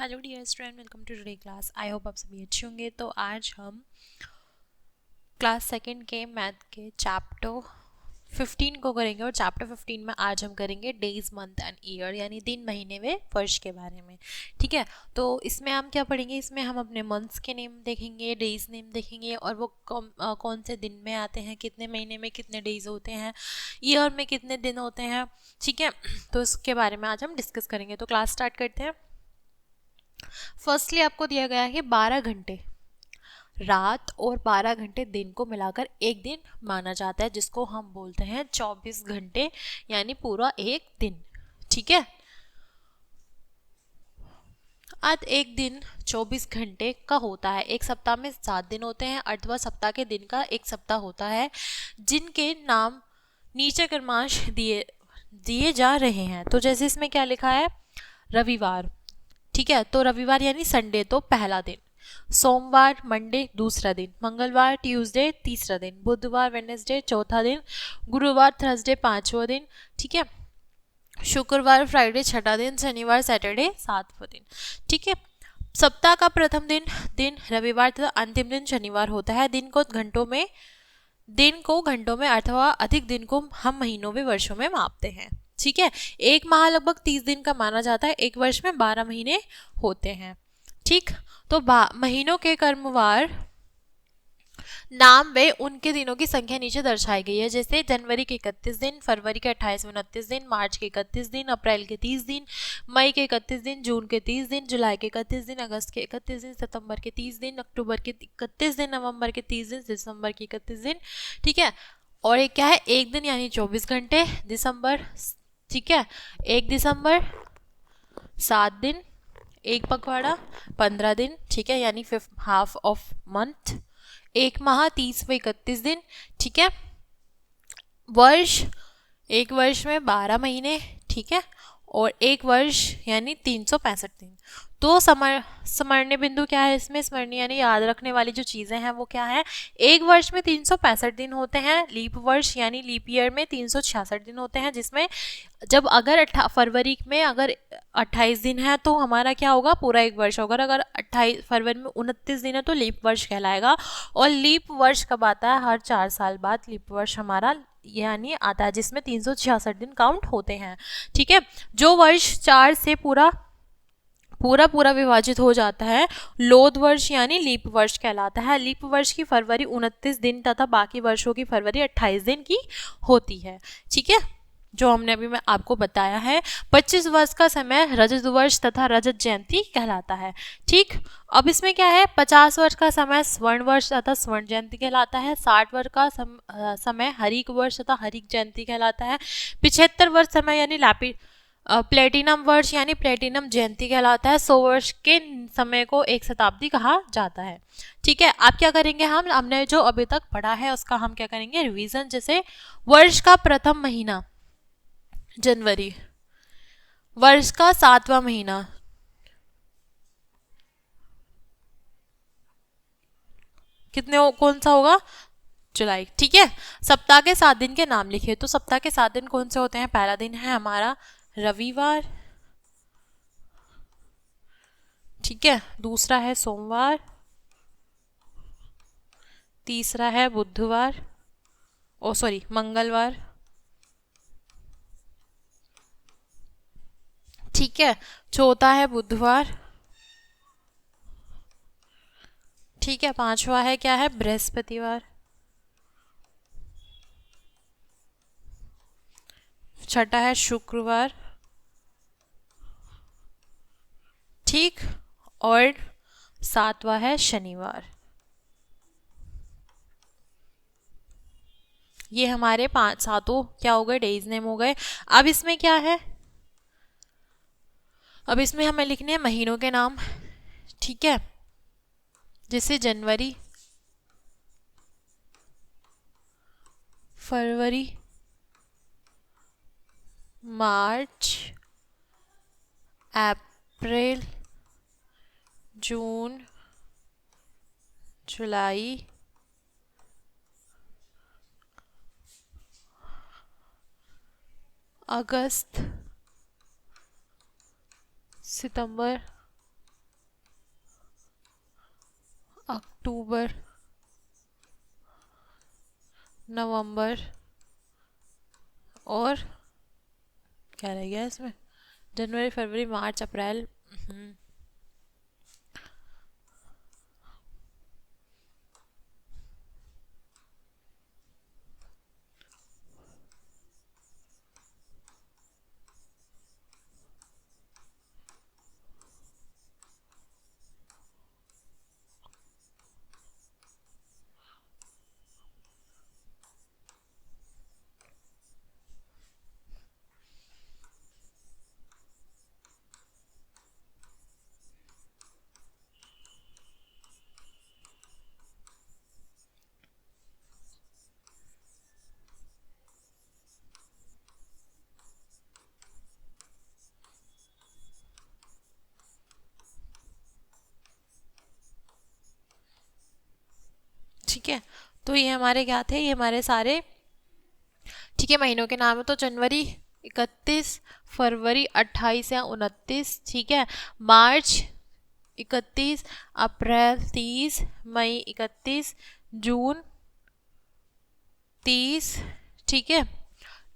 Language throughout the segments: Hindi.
Hello dear student, welcome to today class. I hope आप सभी अच्छे होंगे। तो आज हम क्लास सेकंड के मैथ के चैप्टर 15 को करेंगे और चैप्टर 15 में आज हम करेंगे डेज, मंथ एंड ईयर, यानी दिन, महीने व वर्ष के बारे में। ठीक है, तो इसमें हम क्या पढ़ेंगे? इसमें हम अपने मंथ्स के नेम देखेंगे, डेज नेम देखेंगे और वो कौन से दिन में आते हैं, कितने महीने में कितने डेज होते हैं, ईयर में कितने दिन होते हैं। ठीक है, तो इसके बारे में आज हम डिस्कस करेंगे। तो क्लास स्टार्ट करते हैं। फर्स्टली आपको दिया गया है 12 घंटे रात और 12 घंटे दिन को मिलाकर एक दिन माना जाता है, जिसको हम बोलते हैं 24 घंटे, यानी पूरा एक दिन। ठीक है, आज एक दिन 24 घंटे का होता है। एक सप्ताह में 7 दिन होते हैं, अर्थवा सप्ताह के दिन का एक सप्ताह होता है, जिनके नाम नीचे क्रमांश दिए दिए जा रहे हैं। तो जैसे इसमें क्या लिखा है? रविवार। ठीक है, तो रविवार यानी संडे तो पहला दिन, सोमवार मंडे दूसरा दिन, मंगलवार ट्यूसडे तीसरा दिन, बुधवार वेडनेसडे चौथा दिन, गुरुवार थर्सडे पांचवा दिन। ठीक है, शुक्रवार फ्राइडे छठा दिन, शनिवार सैटरडे सातवां दिन। ठीक है, सप्ताह का प्रथम दिन रविवार तथा अंतिम दिन शनिवार होता है। दिन को घंटों में अथवा अधिक दिन को हम महीनों में वर्षों में मापते हैं। ठीक है, एक माह लगभग 30 दिन का माना जाता है। एक वर्ष में 12 महीने होते हैं। ठीक, तो महीनों के क्रमवार नाम व उनके दिनों की संख्या नीचे दर्शाई गई है। जैसे जनवरी के 31 दिन, फरवरी के 28-29 दिन, मार्च के 31 दिन, अप्रैल के 30 दिन, मई के 31 दिन, जून के 30 दिन, जुलाई के 31 दिन, अगस्त के 31 दिन, सितंबर के 30 दिन, अक्टूबर के 31 दिन, नवंबर के 30 दिन, दिसंबर के 31 दिन। ठीक है, और एक क्या है? एक दिन यानी 24 घंटे, दिसंबर। ठीक है, 1 दिसंबर 7 दिन, एक पखवाड़ा 15 दिन। ठीक है, यानी हाफ ऑफ मंथ। एक माह 30 व 31 दिन। ठीक है, वर्ष, एक वर्ष में 12 महीने। ठीक है, और एक वर्ष यानी 365 दिन। तो स्मरणीय बिंदु क्या है इसमें? स्मरणीय यानी याद रखने वाली जो चीजें हैं वो क्या है? एक वर्ष में 365 दिन होते हैं। लीप वर्ष यानी लीप ईयर में 366 दिन होते हैं, जिसमें जब अगर फरवरी में अगर 28 दिन है तो हमारा क्या होगा? पूरा एक वर्ष होगा। अगर 28 फरवरी में 29 दिन है तो लीप वर्ष कहलाएगा। और लीप वर्ष कब आता है? हर 4 साल बाद लीप वर्ष हमारा यानी आता है, जिसमें 366 दिन काउंट होते हैं। ठीक है, जो वर्ष 4 से पूरा विभाजित हो जाता है, लोध वर्ष यानी लीप वर्ष कहलाता है। लीप वर्ष की फरवरी 29 दिन तथा बाकी वर्षों की फरवरी 28 दिन की होती है। ठीक है, जो हमने अभी मैं आपको बताया है। 25 वर्ष का समय रजत वर्ष तथा रजत जयंती कहलाता है। ठीक, अब इसमें क्या है? 50 वर्ष का समय स्वर्ण वर्ष तथा स्वर्ण जयंती कहलाता है। 60 वर्ष का समय हरिक वर्ष तथा हरिक जयंती कहलाता है। 75 वर्ष समय यानी प्लेटिनम वर्ष यानी प्लेटिनम जयंती कहलाता है। 100 वर्ष के समय को एक शताब्दी कहा जाता है। ठीक है, आप क्या करेंगे? हमने जो अभी तक पढ़ा है उसका हम क्या करेंगे? रिवीजन। जैसे वर्ष का प्रथम महीना जनवरी, वर्ष का 7वां महीना कौन सा होगा? जुलाई। ठीक है, सप्ताह के 7 दिन के नाम लिखिए। तो सप्ताह के 7 दिन कौन से होते हैं? पहला दिन है हमारा रविवार। ठीक है, दूसरा है सोमवार, तीसरा है बुधवार, मंगलवार। ठीक है, चौथा है बुधवार। ठीक है, पांचवा है क्या है? बृहस्पतिवार। छठा है शुक्रवार। ठीक, और सातवां है शनिवार। ये हमारे सातों क्या हो गए? डेज नेम हो गए। अब इसमें क्या है? अब इसमें हमें लिखने हैं महीनों के नाम। ठीक है, जैसे जनवरी, फरवरी, मार्च, अप्रैल, जून, जुलाई, अगस्त, सितंबर, अक्टूबर, नवंबर और क्या रह गया इसमें, जनवरी, फरवरी, मार्च, अप्रैल। ठीक है, तो ये हमारे क्या थे, ये हमारे सारे ठीक है महीनों के नाम है। तो जनवरी 31, फरवरी 28 या 29, ठीक है, मार्च 31, अप्रैल 30, मई 31, जून 30, ठीक है,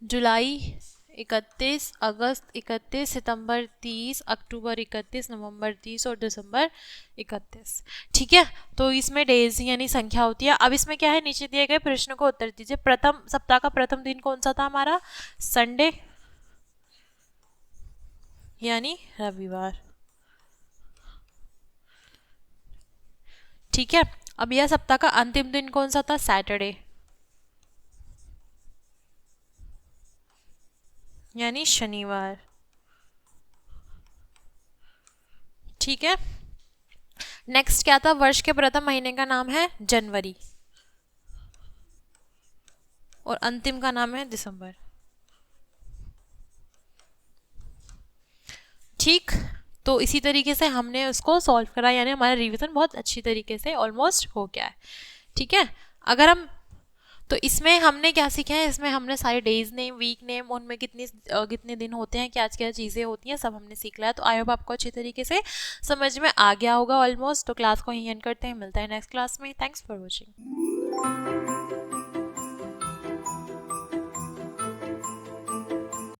जुलाई 31, अगस्त 31, सितंबर 30, अक्टूबर 31, नवंबर 30 और दिसंबर 31। ठीक है, तो इसमें डेज यानी संख्या होती है। अब इसमें क्या है, नीचे दिए गए प्रश्न को उत्तर दीजिए। प्रथम सप्ताह का प्रथम दिन कौन सा था हमारा, संडे यानी रविवार। ठीक है, अब यह सप्ताह का अंतिम दिन कौन सा था, सैटरडे यानी शनिवार। ठीक है, नेक्स्ट क्या था, वर्ष के प्रथम महीने का नाम है जनवरी और अंतिम का नाम है दिसंबर। ठीक, तो इसी तरीके से हमने उसको सॉल्व करा, यानी हमारा रिवीजन बहुत अच्छी तरीके से ऑलमोस्ट हो गया है। ठीक है, अगर हम तो इसमें हमने क्या सीखा है, इसमें हमने सारे डेज नेम, वीक नेम, उनमें कितने दिन होते हैं, क्या क्या चीज़ें होती हैं, सब हमने सीख लिया। तो आई होप आपको अच्छी तरीके से समझ में आ गया होगा ऑलमोस्ट। तो क्लास को यहीं एंड करते हैं, मिलता है नेक्स्ट क्लास में। Thanks for watching.